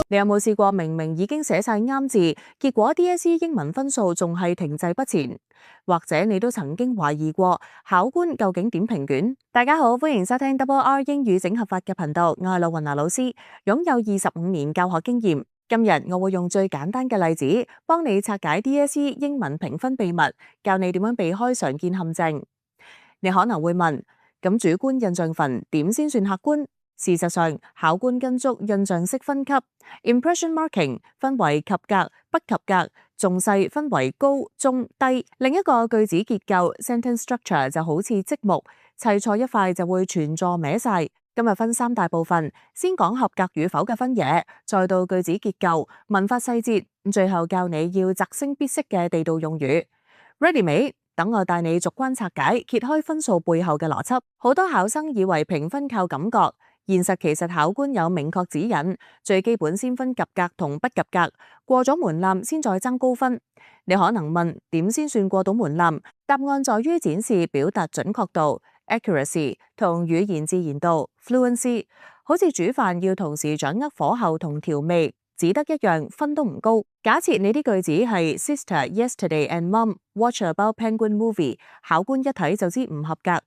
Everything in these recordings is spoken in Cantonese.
你有冇試過明明已經寫晒啱字，結果 DSE 英文分數仲係停滯不前？或者你都曾經懷疑過考官究竟點評卷？大家好，歡迎收聽 Double R 英語整合法嘅頻道，我係陸雲娜老師，擁有25年教學經驗。今日我會用最簡單嘅例子，幫你拆解 DSE 英文評分秘密，教你點樣避開常見陷阱。你可能會問，咁主觀印象分點先算客觀？事實上，考官跟足印象式分級 （impression marking） 分為及格、不及格，仲細分為高、中、低。另一個句子結構 （sentence structure） 就好似積木，砌錯一塊就會全座歪晒。今日分三大部分，先講合格與否嘅分野，再到句子結構、文法細節，最後教你要擇聲必識嘅地道用語。Ready 未？等我帶你逐關拆解，揭開分數背後嘅邏輯。好多考生以為評分靠感覺。現實其實考官有明確指引，最基本先分及格同不及格，過咗門檻先再爭高分。你可能問點先算過到門檻？答案在於展示表達準確度 （accuracy） 同語言自然度 （fluency）。好似煮飯要同時掌握火候同調味，只得一樣分都唔高。假設你啲句子係 Sister yesterday and Mom watch about penguin movie， 考官一睇就知唔合格。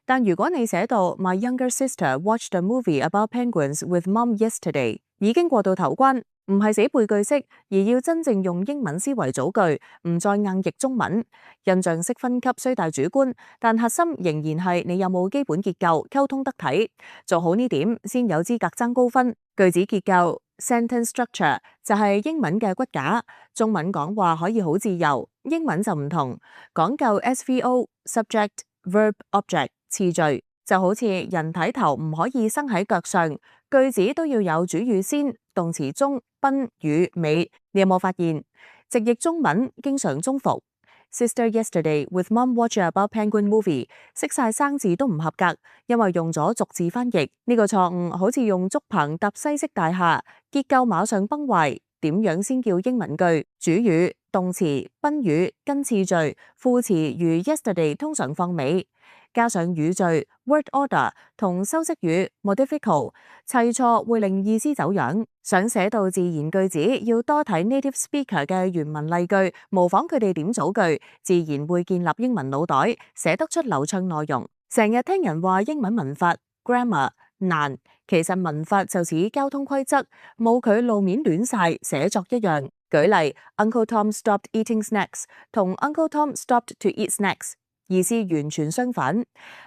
但如果你寫到 My younger sister watched a movie about penguins with mom yesterday， 已經過到頭關，唔係死背句式，而要真正用英文思維組句，唔再硬譯中文。印象式分級雖大主觀，但核心仍然係你有冇基本結構，溝通得體。做好呢點，先有資格爭高分。句子結構 sentence structure 就係英文嘅骨架，中文講話可以好自由，英文就唔同，講究 SVO subject verb object。次序就好似人體頭唔可以生喺腳上，句子都要有主語先，動詞中，賓語尾。你有冇發現直譯中文經常中伏 ？Sister yesterday with mom watch about penguin movie， 識晒生字都唔合格，因為用咗逐字翻譯。呢個錯誤好似用竹棚搭西式大廈，結構馬上崩壞。點樣先叫英文句？主語、動詞、賓語跟次序，副詞如 yesterday 通常放尾。加上語序 word order 同修飾語 modifical， 砌錯會令意思走樣。想寫到自然句子，要多睇 native speaker 嘅原文例句，模仿佢哋點組句，自然會建立英文腦袋，寫得出流暢內容。成日聽人話英文文法 grammar 難，其實文法就似交通規則，冇佢路面亂晒，寫作一樣。舉例 Uncle Tom stopped eating snacks 同 Uncle Tom stopped to eat snacks。意思完全相反，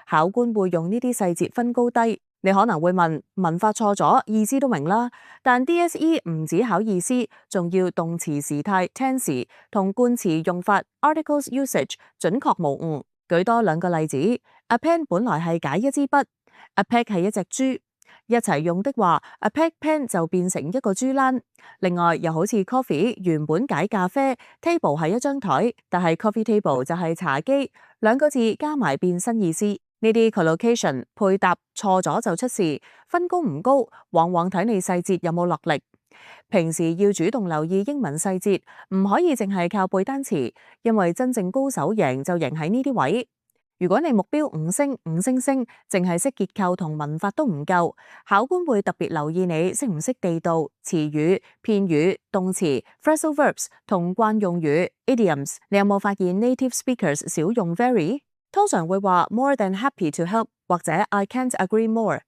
考官會用呢啲細節分高低。你可能會問，文法錯咗，意思都明啦。但 DSE 唔止考意思，仲要動詞時態 tense 同冠詞用法 articles usage 準確無誤。舉多兩個例子 ，a pen 本來係解一支筆 ，a peg 係一隻豬。一齊用的話 ，a peg pen 就變成一個豬欄。另外，又好似 coffee 原本解咖啡 ，table 係一張台，但係 coffee table 就係茶几，兩個字加埋變新意思。呢啲 collocation 配搭錯咗就出事，分高唔高，往往睇你細節有冇落力。平時要主動留意英文細節，唔可以淨係靠背單詞，因為真正高手贏就贏喺呢啲位。如果你目標5星5星星，淨係識結構同文法都唔夠，考官會特別留意你識唔識地道、詞語、片語、動詞、phrasal verbs 同慣用語 idioms。你有冇發現 native speakers 少用 very？ 通常會話 more than happy to help 或者 I can't agree more。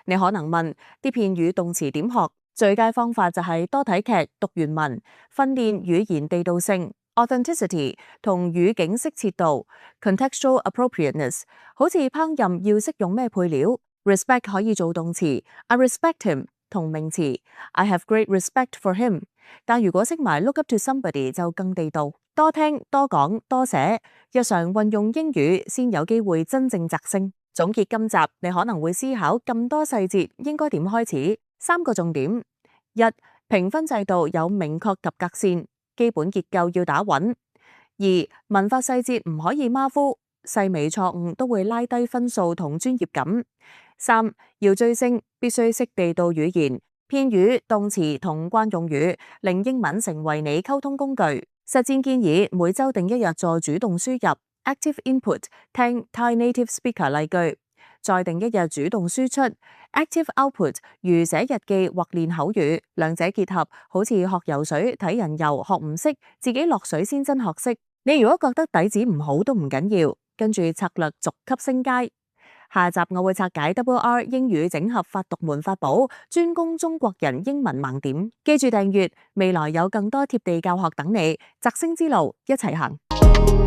你可能問啲片語動詞點學？最佳方法就係多睇劇、讀原文，訓練語言地道性。authenticity 同語境適切度 contextual appropriateness， 好似烹飪要識用咩配料。respect 可以做動詞 I respect him 同名詞 I have great respect for him， 但如果識埋 look up to somebody 就更地道。多聽多講多寫，日常運用英語先有機會真正摘星。總結今集，你可能會思考咁多細節應該點開始。3個重點：一、評分制度有明確及格線，基本結構要打穩。2、文法細節唔可以馬虎，細微錯誤都會拉低分數同專業感。3、要追星必須識地道語言，片語、動詞同慣用語，令英文成為你溝通工具。實戰建議每週定1日做主動輸入 active input， 聽 Thai native speaker 例句。再定一日主動輸出。Active output 如寫日記或練口語，兩者結合，好似學游水睇人游，學唔識，自己落水先真學識。你如果覺得底子唔好都唔緊要，跟住策略逐級升階。下集我會拆解 WR 英語整合法獨門法寶，專攻中國人英文盲點。記住訂閱，未來有更多貼地教學等你，摘星之路一齊行。